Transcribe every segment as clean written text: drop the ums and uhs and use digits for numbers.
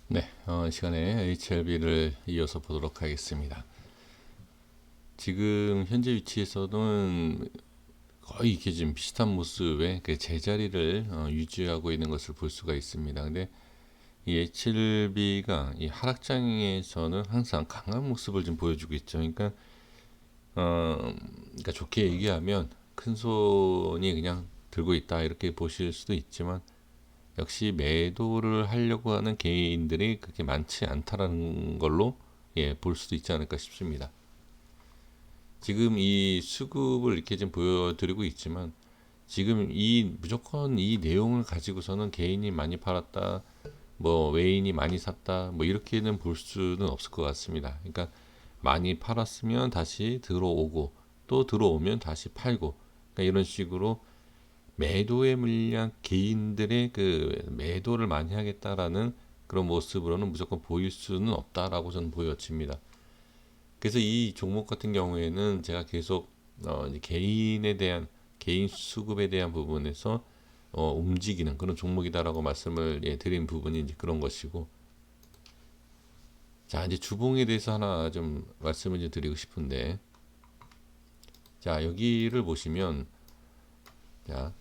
네, 이 시간에 HLB를 이어서 보도록 하겠습니다. 지금 현재 위치에서는 거의 이렇게 지금 비슷한 모습의 그 제자리를 유지하고 있는 것을 볼 수가 있습니다. 근데 이 HLB가 이 하락장에서는 항상 강한 모습을 좀 보여주고 있죠. 그러니까 좋게 얘기하면 큰 손이 그냥 들고 있다 이렇게 보실 수도 있지만 역시 매도를 하려고 하는 개인들이 그렇게 많지 않다라는 걸로 볼 수도 있지 않을까 싶습니다. 지금 이 수급을 이렇게 좀 보여드리고 있지만 지금 이 무조건 이 내용을 가지고서는 개인이 많이 팔았다, 뭐 외인이 많이 샀다, 뭐 이렇게는 볼 수는 없을 것 같습니다. 그러니까 많이 팔았으면 다시 들어오고 또 들어오면 다시 팔고, 그러니까 이런 식으로 매도에 물량 개인들의 그 매도를 많이 하겠다라는 그런 모습으로는 무조건 보일 수는 없다라고 저는 보여집니다. 그래서 이 종목 같은 경우에는 제가 계속 이제 개인에 대한 개인 수급에 대한 부분에서 움직이는 그런 종목이다라고 말씀을 드린 부분이 이제 그런 것이고, 자 이제 주봉에 대해서 하나 좀 말씀을 좀 드리고 싶은데, 자 여기를 보시면, 자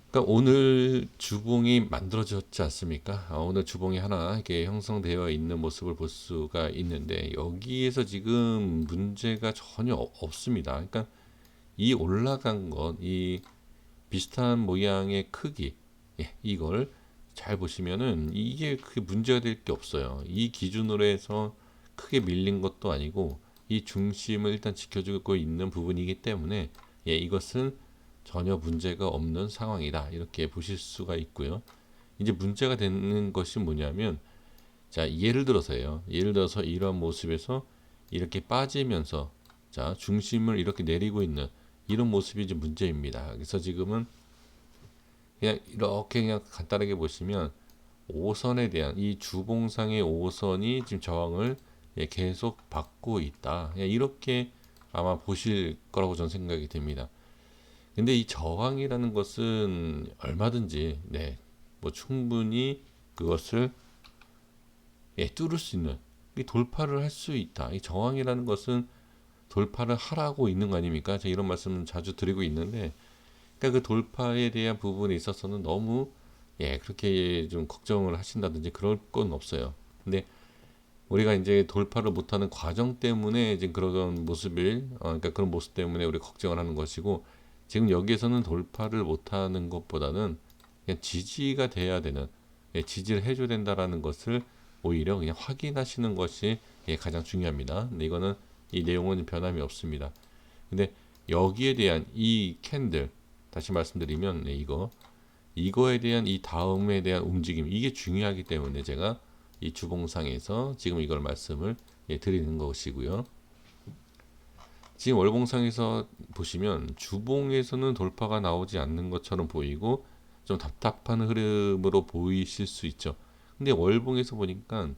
그러니까 오늘 주봉이 만들어졌지 않습니까? 오늘 주봉이 하나 이렇게 형성되어 있는 모습을 볼 수가 있는데 여기에서 지금 문제가 전혀 없습니다. 그러니까 이 올라간 것, 이 비슷한 모양의 크기, 이걸 잘 보시면은 이게 크게 문제가 될 게 없어요. 이 기준으로 해서 크게 밀린 것도 아니고 이 중심을 일단 지켜주고 있는 부분이기 때문에 이것은 전혀 문제가 없는 상황이다. 이렇게 보실 수가 있고요. 이제 문제가 되는 것이 뭐냐면, 자, 예를 들어서요. 예를 들어서 이러한 모습에서 이렇게 빠지면서, 자, 중심을 이렇게 내리고 있는 이런 모습이 이제 문제입니다. 그래서 지금은 그냥 이렇게 그냥 간단하게 보시면 5선에 대한 이 주봉상의 5선이 지금 저항을 계속 받고 있다. 이렇게 아마 보실 거라고 저는 생각이 됩니다. 근데 이 저항이라는 것은 얼마든지 뭐 충분히 그것을 뚫을 수 있는 이 돌파를 할 수 있다. 이 저항이라는 것은 돌파를 하라고 있는 거 아닙니까? 제가 이런 말씀을 자주 드리고 있는데, 그러니까 그 돌파에 대한 부분에 있어서는 너무 그렇게 좀 걱정을 하신다든지 그럴 건 없어요. 근데 우리가 이제 돌파를 못하는 과정 때문에 이제 그런 모습을 그러니까 그런 모습 때문에 우리 걱정을 하는 것이고, 지금 여기에서는 돌파를 못하는 것보다는 그냥 지지가 돼야 되는, 지지를 해줘야 된다라는 것을 오히려 그냥 확인하시는 것이 가장 중요합니다. 근데 이거는 이 내용은 변함이 없습니다. 근데 여기에 대한 이 캔들, 다시 말씀드리면 이거에 대한 이 다음에 대한 움직임, 이게 중요하기 때문에 제가 이 주봉상에서 지금 이걸 말씀을 드리는 것이고요. 지금 월봉상에서 보시면 주봉에서는 돌파가 나오지 않는 것처럼 보이고 좀 답답한 흐름으로 보이실 수 있죠. 근데 월봉에서 보니까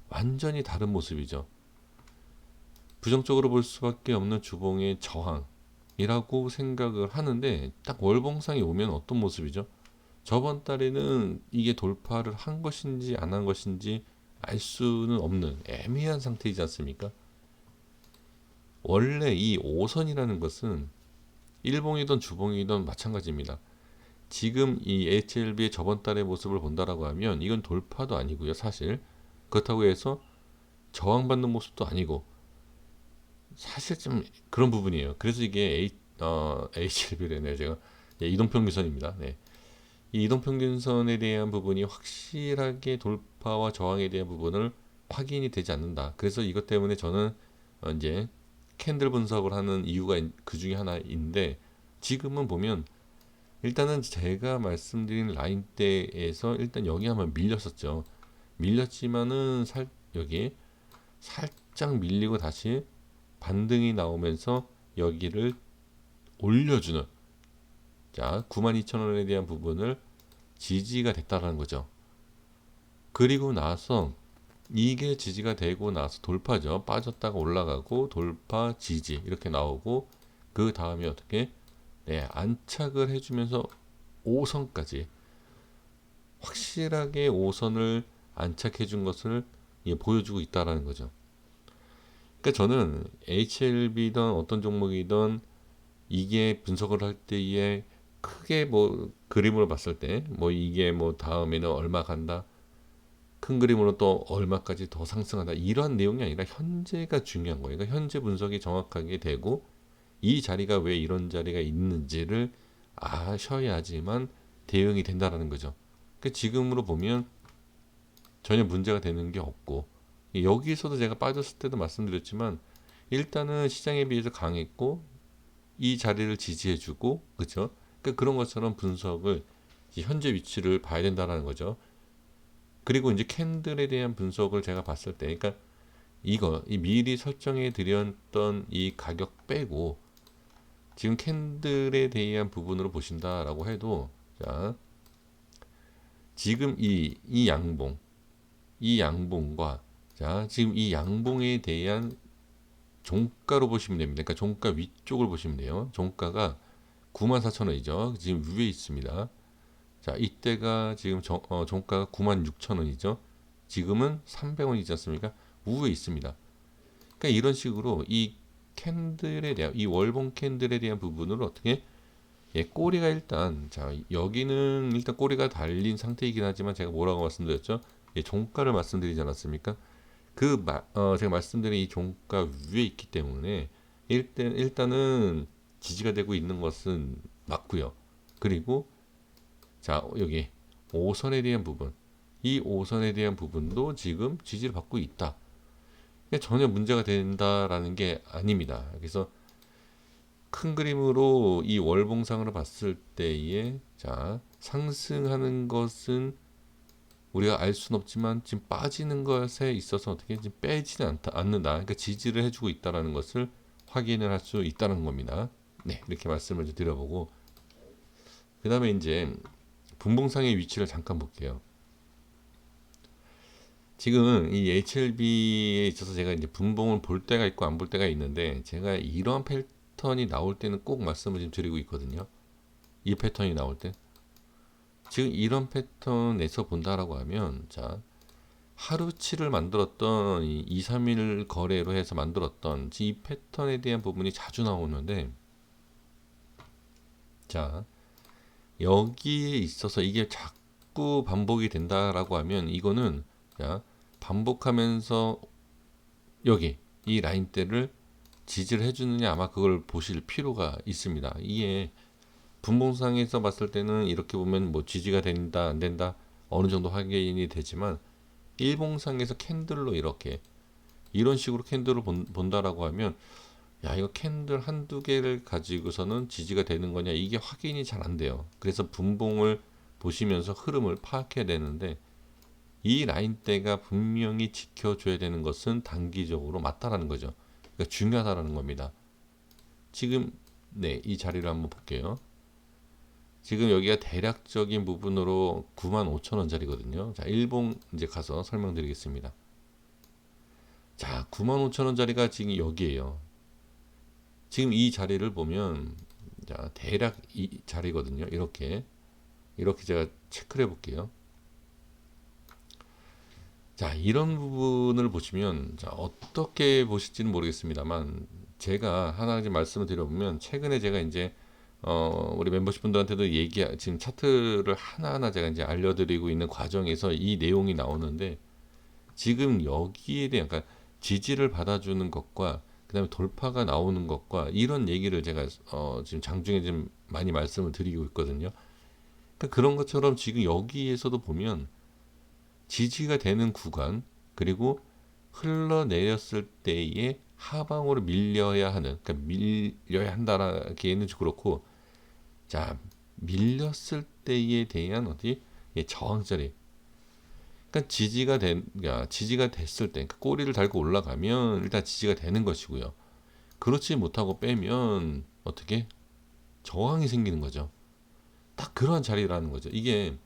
완전히 다른 모습이죠. 부정적으로 볼 수밖에 없는 주봉의 저항이라고 생각을 하는데, 딱 월봉상에 오면 어떤 모습이죠? 저번 달에는 이게 돌파를 한 것인지 안 한 것인지 알 수는 없는 애매한 상태이지 않습니까? 원래 이 5선이라는 것은 일봉이든 주봉이든 마찬가지입니다. 지금 이 HLB의 저번 달의 모습을 본다라고 하면 이건 돌파도 아니고요, 사실. 그렇다고 해서 저항받는 모습도 아니고 사실 좀 그런 부분이에요. 그래서 이게 HLB래네요, 제가. 이동평균선입니다. 네. 이 이동평균선에 대한 부분이 확실하게 돌파와 저항에 대한 부분을 확인이 되지 않는다. 그래서 이것 때문에 저는 이제 캔들 분석을 하는 이유가 그 중에 하나인데, 지금은 보면 일단은 제가 말씀드린 라인대에서 일단 여기 한번 밀렸었죠. 밀렸지만은 여기 살짝 밀리고 다시 반등이 나오면서 여기를 올려주는, 자 92,000원에 대한 부분을 지지가 됐다라는 거죠. 그리고 나서 이게 지지가 되고 나서 돌파죠. 빠졌다가 올라가고 돌파 지지 이렇게 나오고, 그 다음에 어떻게 안착을 해주면서 5선까지 확실하게 5선을 안착해 준 것을 보여주고 있다라는 거죠. 그러니까 저는 HLB든 어떤 종목이든 이게 분석을 할 때에 크게 뭐 그림으로 봤을 때 뭐 이게 뭐 다음에는 얼마 간다, 큰 그림으로 또 얼마까지 더 상승한다, 이런 내용이 아니라 현재가 중요한 거예요. 그러니까 현재 분석이 정확하게 되고 이 자리가 왜 이런 자리가 있는지를 아셔야지만 대응이 된다라는 거죠. 그러니까 지금으로 보면 전혀 문제가 되는 게 없고, 여기서도 제가 빠졌을 때도 말씀드렸지만 일단은 시장에 비해서 강했고 이 자리를 지지해주고, 그렇죠? 그러니까 그런 것처럼 분석을 현재 위치를 봐야 된다라는 거죠. 그리고 이제 캔들에 대한 분석을 제가 봤을 때, 그러니까 이 미리 설정해 드렸던 이 가격 빼고 지금 캔들에 대한 부분으로 보신다라고 해도, 자, 지금 이 양봉과, 자, 지금 이 양봉에 대한 종가로 보시면 됩니다. 그러니까 종가 위쪽을 보시면 돼요. 종가가 94,000원이죠. 지금 위에 있습니다. 자, 이때가 지금 종가가 96,000원이죠. 지금은 300원이지 않습니까? 우에 있습니다. 그러니까 이런 식으로 이 캔들에 대한, 이 월봉 캔들에 대한 부분을 어떻게, 꼬리가 일단, 자, 여기는 일단 꼬리가 달린 상태이긴 하지만 제가 뭐라고 말씀드렸죠? 종가를 말씀드리지 않았습니까? 제가 말씀드린 이 종가 위에 있기 때문에 일단은 지지가 되고 있는 것은 맞고요. 그리고 자, 여기 5선에 대한 부분, 이 5선에 대한 부분도 지금 지지를 받고 있다. 전혀 문제가 된다라는 게 아닙니다. 그래서 큰 그림으로 이 월봉상으로 봤을 때에, 자, 상승하는 것은 우리가 알 수는 없지만 지금 빠지는 것에 있어서 어떻게 지금 빼지는 않는다. 그러니까 지지를 해주고 있다라는 것을 확인을 할 수 있다는 겁니다. 네, 이렇게 말씀을 좀 드려보고, 그 다음에 이제 분봉상의 위치를 잠깐 볼게요. 지금 이 HLB에 있어서 제가 이제 분봉을 볼 때가 있고 안 볼 때가 있는데, 제가 이런 패턴이 나올 때는 꼭 말씀을 좀 드리고 있거든요. 이 패턴이 나올 때. 지금 이런 패턴에서 본다라고 하면, 자, 하루치를 만들었던 2, 3일 거래로 해서 만들었던 이 패턴에 대한 부분이 자주 나오는데, 자, 여기에 있어서 이게 자꾸 반복이 된다라고 하면 이거는, 자, 반복하면서 여기 이 라인대를 지지를 해주느냐, 아마 그걸 보실 필요가 있습니다. 이게 분봉상에서 봤을 때는 이렇게 보면 뭐 지지가 된다 안 된다 어느 정도 확인이 되지만, 일봉상에서 캔들로 이렇게 이런 식으로 캔들을 본다라고 하면, 야, 이거 캔들 한두 개를 가지고서는 지지가 되는 거냐, 이게 확인이 잘 안 돼요. 그래서 분봉을 보시면서 흐름을 파악해야 되는데, 이 라인대가 분명히 지켜줘야 되는 것은 단기적으로 맞다라는 거죠. 그러니까 중요하다라는 겁니다. 지금 네, 이 자리를 한번 볼게요. 지금 여기가 대략적인 부분으로 95,000원짜리거든요. 자, 일봉 이제 가서 설명드리겠습니다. 자, 95,000원짜리가 지금 여기에요. 지금 이 자리를 보면, 자, 대략 이 자리거든요. 이렇게 제가 체크를 해볼게요. 자, 이런 부분을 보시면, 자, 어떻게 보실지는 모르겠습니다만, 제가 하나 좀 말씀을 드려보면, 최근에 제가 이제 우리 멤버십 분들한테도 지금 차트를 하나하나 제가 이제 알려드리고 있는 과정에서 이 내용이 나오는데, 지금 여기에 대한, 그러니까 지지를 받아주는 것과 그다음에 돌파가 나오는 것과 이런 얘기를 제가 지금 장중에 좀 많이 말씀을 드리고 있거든요. 그러니까 그런 것처럼 지금 여기에서도 보면 지지가 되는 구간, 그리고 흘러내렸을 때에 하방으로 밀려야 하는, 그러니까 밀려야 한다라기에는 그렇고, 자, 밀렸을 때에 대한 저항자리. 그러니까 지지가 됐을 때, 그러니까 꼬리를 달고 올라가면 일단 지지가 되는 것이고요. 그렇지 못하고 빼면 어떻게 저항이 생기는 거죠. 딱 그러한 자리라는 거죠. 이게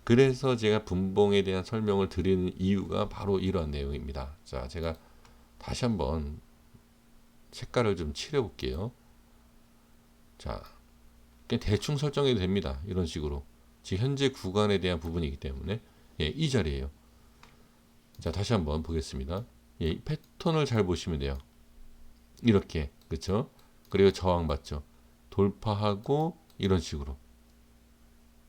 그래서 제가 분봉에 대한 설명을 드리는 이유가 바로 이러한 내용입니다. 자, 제가 다시 한번 색깔을 좀 칠해 볼게요. 자, 그냥 대충 설정해도 됩니다. 이런 식으로. 지금 현재 구간에 대한 부분이기 때문에. 예, 이 자리예요. 자, 다시 한번 보겠습니다. 예, 이 패턴을 잘 보시면 돼요. 이렇게, 그렇죠? 그리고 저항 맞죠? 돌파하고 이런 식으로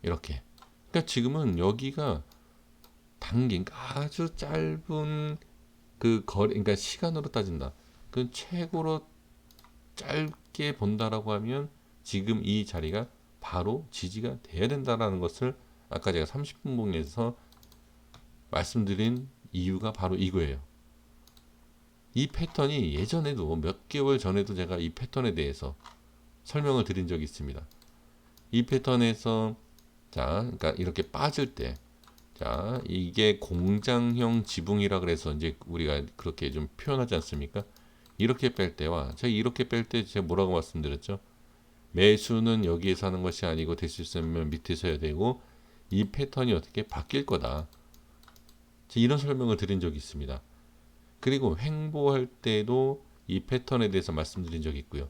이렇게. 그러니까 지금은 여기가 당긴 아주 짧은 그 거리, 그러니까 시간으로 따진다. 그 최고로 짧게 본다라고 하면 지금 이 자리가 바로 지지가 돼야 된다라는 것을 아까 제가 30분 봉에서 말씀드린 이유가 바로 이거예요. 이 패턴이 예전에도 몇 개월 전에도 제가 이 패턴에 대해서 설명을 드린 적이 있습니다. 이 패턴에서 자, 그러니까 이렇게 빠질 때, 자, 이게 공장형 지붕이라 그래서 이제 우리가 그렇게 좀 표현하지 않습니까? 이렇게 뺄 때와 제가 이렇게 뺄 때 제가 뭐라고 말씀드렸죠? 매수는 여기에서 하는 것이 아니고 될 수 있으면 밑에서 해야 되고 이 패턴이 어떻게 바뀔 거다. 이런 설명을 드린 적이 있습니다. 그리고 횡보할 때도 이 패턴에 대해서 말씀드린 적이 있고요.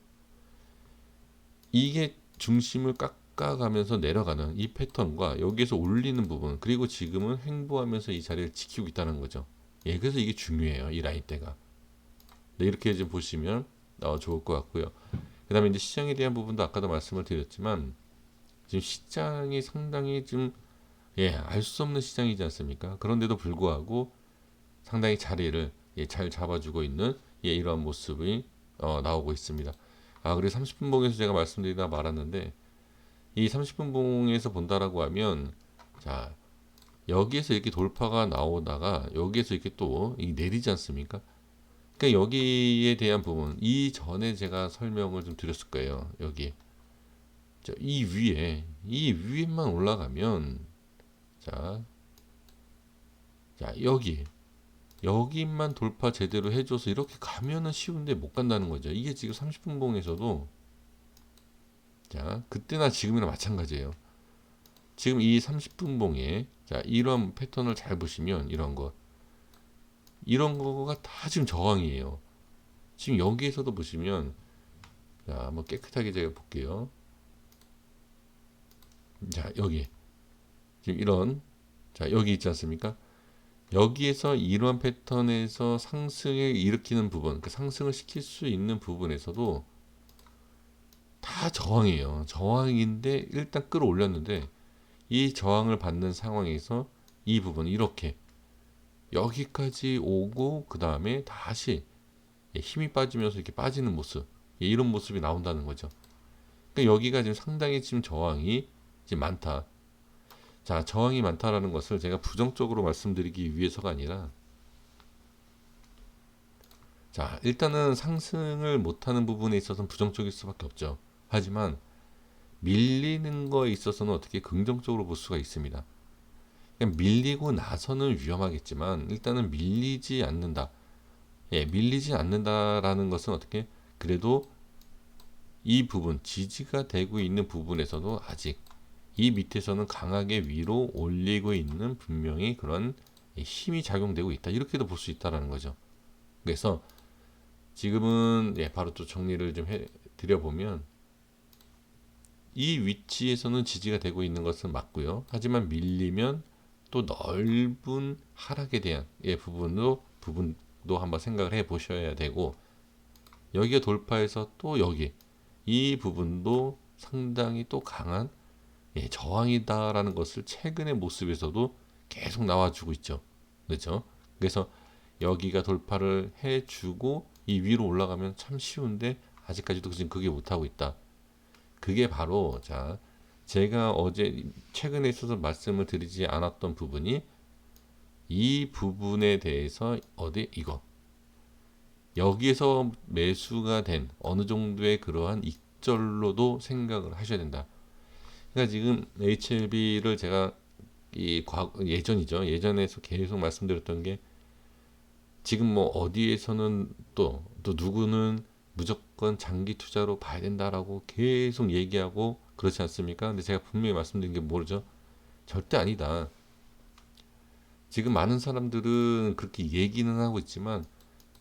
이게 중심을 깎아가면서 내려가는 이 패턴과 여기에서 올리는 부분, 그리고 지금은 횡보하면서 이 자리를 지키고 있다는 거죠. 예, 그래서 이게 중요해요. 이 라인대가. 네, 이렇게 좀 보시면 좋을 것 같고요. 그 다음에 이제 시장에 대한 부분도 아까도 말씀을 드렸지만 지금 시장이 상당히 좀 예, 알 수 없는 시장이지 않습니까? 그런데도 불구하고 상당히 자리를 예, 잘 잡아주고 있는 예, 이러한 모습이 나오고 있습니다. 아, 그리고 30분 봉에서 제가 말씀드리다 말았는데 이 30분 봉에서 본다라고 하면 자, 여기에서 이렇게 돌파가 나오다가 여기에서 이렇게 또 내리지 않습니까? 그러니까 여기에 대한 부분 이 전에 제가 설명을 좀 드렸을 거예요. 여기 이 위에만 올라가면 자, 자 여기만 돌파 제대로 해줘서 이렇게 가면은 쉬운데 못 간다는 거죠. 이게 지금 30분 봉에서도 자 그때나 지금이나 마찬가지예요. 지금 이 30분 봉에 자 이런 패턴을 잘 보시면 이런 거가 다 지금 저항이에요. 지금 여기에서도 보시면 자 한번 깨끗하게 제가 볼게요. 자 여기 지금 이런 자 여기 있지 않습니까? 여기에서 이러한 패턴에서 상승을 일으키는 부분, 그 상승을 시킬 수 있는 부분에서도 다 저항이에요. 저항인데 일단 끌어올렸는데 이 저항을 받는 상황에서 이 부분 이렇게 여기까지 오고 그 다음에 다시 힘이 빠지면서 이렇게 빠지는 모습, 이런 모습이 나온다는 거죠. 그러니까 여기가 지금 상당히 지금 저항이 지금 많다. 자, 저항이 많다라는 것을 제가 부정적으로 말씀드리기 위해서가 아니라 자, 일단은 상승을 못하는 부분에 있어서는 부정적일 수밖에 없죠. 하지만 밀리는 거에 있어서는 어떻게 긍정적으로 볼 수가 있습니다. 그냥 밀리고 나서는 위험하겠지만 일단은 밀리지 않는다. 예, 밀리지 않는다라는 것은 어떻게 그래도 이 부분 지지가 되고 있는 부분에서도 아직 이 밑에서는 강하게 위로 올리고 있는 분명히 그런 힘이 작용되고 있다. 이렇게도 볼 수 있다라는 거죠. 그래서 지금은 예, 바로 또 정리를 좀 드려보면 이 위치에서는 지지가 되고 있는 것은 맞고요. 하지만 밀리면 또 넓은 하락에 대한 예, 부분도 한번 생각을 해 보셔야 되고 여기가 돌파해서 또 여기 이 부분도 상당히 또 강한 예, 저항이다라는 것을 최근의 모습에서도 계속 나와주고 있죠. 그렇죠? 그래서 여기가 돌파를 해주고 이 위로 올라가면 참 쉬운데 아직까지도 지금 그게 못하고 있다. 그게 바로 자 제가 어제 최근에 있어서 말씀을 드리지 않았던 부분이 이 부분에 대해서 어디 이거 여기에서 매수가 된 어느 정도의 그러한 익절로도 생각을 하셔야 된다. 그러니까 지금 HLB를 제가 예전이죠. 예전에서 계속 말씀드렸던 게 지금 뭐 어디에서는 또 누구는 무조건 장기 투자로 봐야 된다라고 계속 얘기하고 그렇지 않습니까? 근데 제가 분명히 말씀드린 게 뭐죠? 절대 아니다. 지금 많은 사람들은 그렇게 얘기는 하고 있지만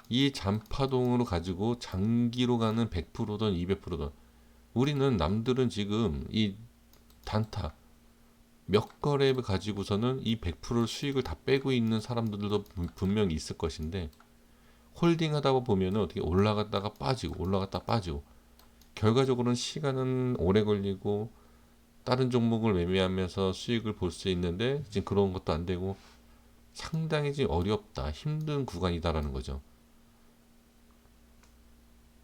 이 잔파동으로 가지고 장기로 가는 100%든 200%든 우리는 남들은 지금 이 단타 몇 거래를 가지고서는 이 100%를 수익을 다 빼고 있는 사람들도 분명히 있을 것인데, 홀딩하다 보면은 어떻게 올라갔다가 빠지고 올라갔다 빠지고, 결과적으로는 시간은 오래 걸리고 다른 종목을 매매하면서 수익을 볼 수 있는데 지금 그런 것도 안 되고 상당히 지금 어렵다, 힘든 구간이다라는 거죠.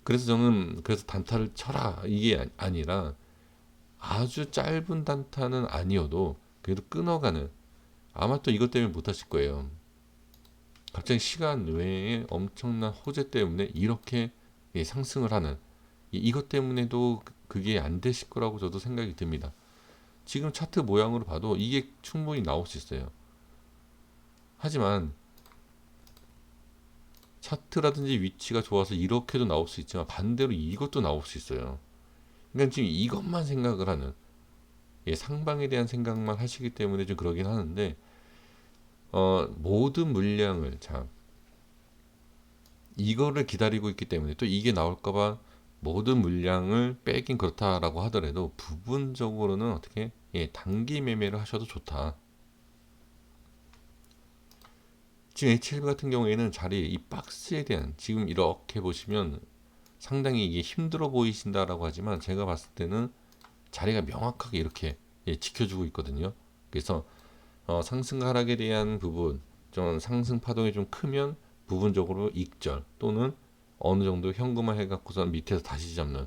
그래서 저는 그래서 단타를 쳐라 이게 아니라, 아주 짧은 단타는 아니어도 그래도 끊어가는, 아마 또 이것 때문에 못 하실 거예요. 갑자기 시간 외에 엄청난 호재 때문에 이렇게 상승을 하는, 이것 때문에도 그게 안 되실 거라고 저도 생각이 듭니다. 지금 차트 모양으로 봐도 이게 충분히 나올 수 있어요. 하지만 차트라든지 위치가 좋아서 이렇게도 나올 수 있지만 반대로 이것도 나올 수 있어요. 그러니까 지금 이것만 생각을 하는, 상방에 대한 생각만 하시기 때문에 좀 그러긴 하는데, 모든 물량을, 자, 이거를 기다리고 있기 때문에 또 이게 나올까봐 모든 물량을 빼긴 그렇다라고 하더라도 부분적으로는 어떻게, 단기 매매를 하셔도 좋다. 지금 H7 같은 경우에는 자리, 이 박스에 대한, 지금 이렇게 보시면 상당히 이게 힘들어 보이신다라고 하지만 제가 봤을 때는 자리가 명확하게 이렇게 지켜주고 있거든요. 그래서 상승 하락에 대한 부분, 좀 상승 파동이 좀 크면 부분적으로 익절 또는 어느 정도 현금화 해갖고서 밑에서 다시 잡는,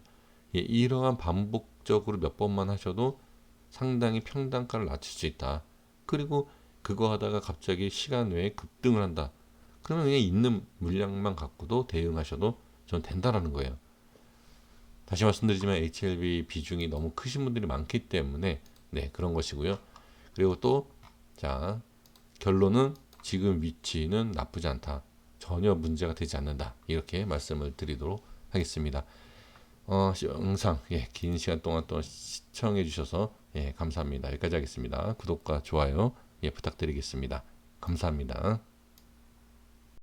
이러한 반복적으로 몇 번만 하셔도 상당히 평단가를 낮출 수 있다. 그리고 그거 하다가 갑자기 시간 외에 급등을 한다. 그러면 그냥 있는 물량만 갖고도 대응하셔도 전 된다라는 거예요. 다시 말씀드리지만 HLB 비중이 너무 크신 분들이 많기 때문에 그런 것이고요. 그리고 또, 자, 결론은 지금 위치는 나쁘지 않다. 전혀 문제가 되지 않는다. 이렇게 말씀을 드리도록 하겠습니다. 영상 긴 시간 동안 또 시청해 주셔서 감사합니다. 여기까지 하겠습니다. 구독과 좋아요 부탁드리겠습니다. 감사합니다.